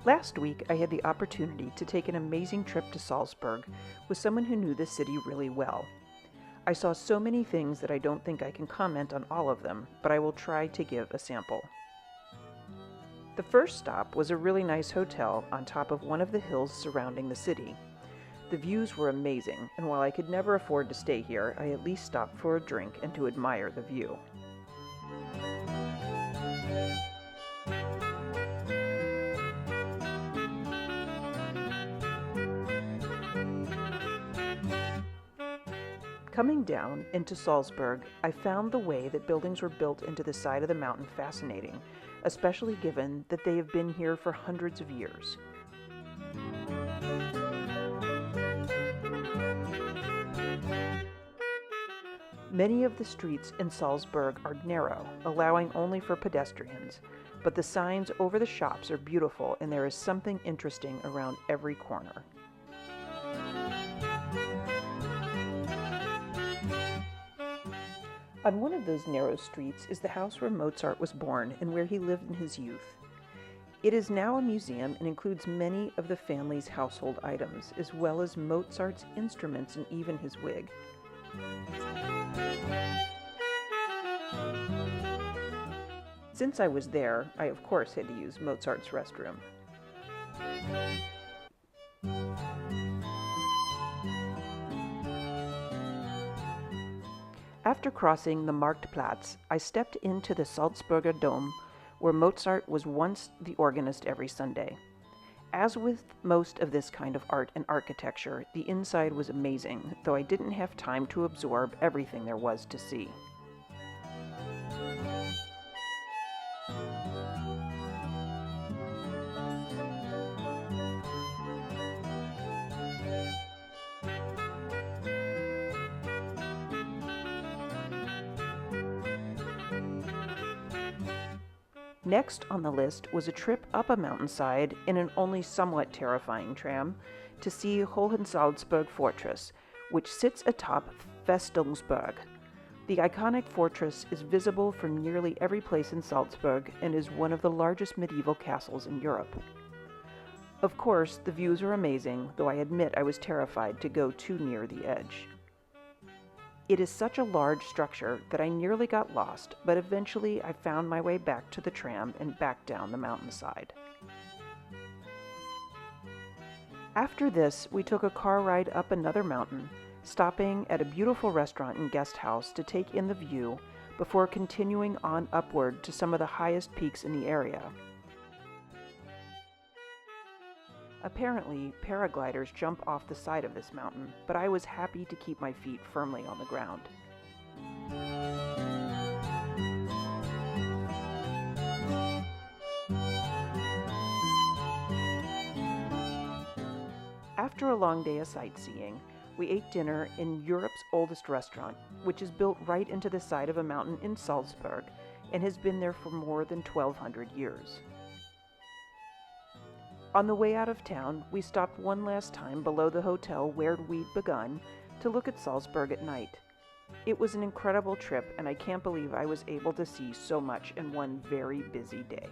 Last week, I had the opportunity to take an amazing trip to Salzburg with someone who knew the city really well. I saw so many things that I don't think I can comment on all of them, but I will try to give a sample. The first stop was a really nice hotel on top of one of the hills surrounding the city. The views were amazing, and while I could never afford to stay here, I at least stopped for a drink and to admire the view. Coming down into Salzburg, I found the way that buildings were built into the side of the mountain fascinating, especially given that they have been here for hundreds of years. Many of the streets in Salzburg are narrow, allowing only for pedestrians, but the signs over the shops are beautiful and there is something interesting around every corner. On one of those narrow streets is the house where Mozart was born and where he lived in his youth. It is now a museum and includes many of the family's household items, as well as Mozart's instruments and even his wig. Since I was there, I of course had to use Mozart's restroom. After crossing the Marktplatz, I stepped into the Salzburger Dom, where Mozart was once the organist every Sunday. As with most of this kind of art and architecture, the inside was amazing, though I didn't have time to absorb everything there was to see. Next on the list was a trip up a mountainside in an only somewhat terrifying tram to see Hohensalzburg Fortress, which sits atop Festungsberg. The iconic fortress is visible from nearly every place in Salzburg and is one of the largest medieval castles in Europe. Of course, the views are amazing, though I admit I was terrified to go too near the edge. It is such a large structure that I nearly got lost, but eventually I found my way back to the tram and back down the mountainside. After this, we took a car ride up another mountain, stopping at a beautiful restaurant and guest house to take in the view before continuing on upward to some of the highest peaks in the area. Apparently, paragliders jump off the side of this mountain, but I was happy to keep my feet firmly on the ground. After a long day of sightseeing, we ate dinner in Europe's oldest restaurant, which is built right into the side of a mountain in Salzburg and has been there for more than 1,200 years. On the way out of town, we stopped one last time below the hotel where we'd begun to look at Salzburg at night. It was an incredible trip, and I can't believe I was able to see so much in one very busy day.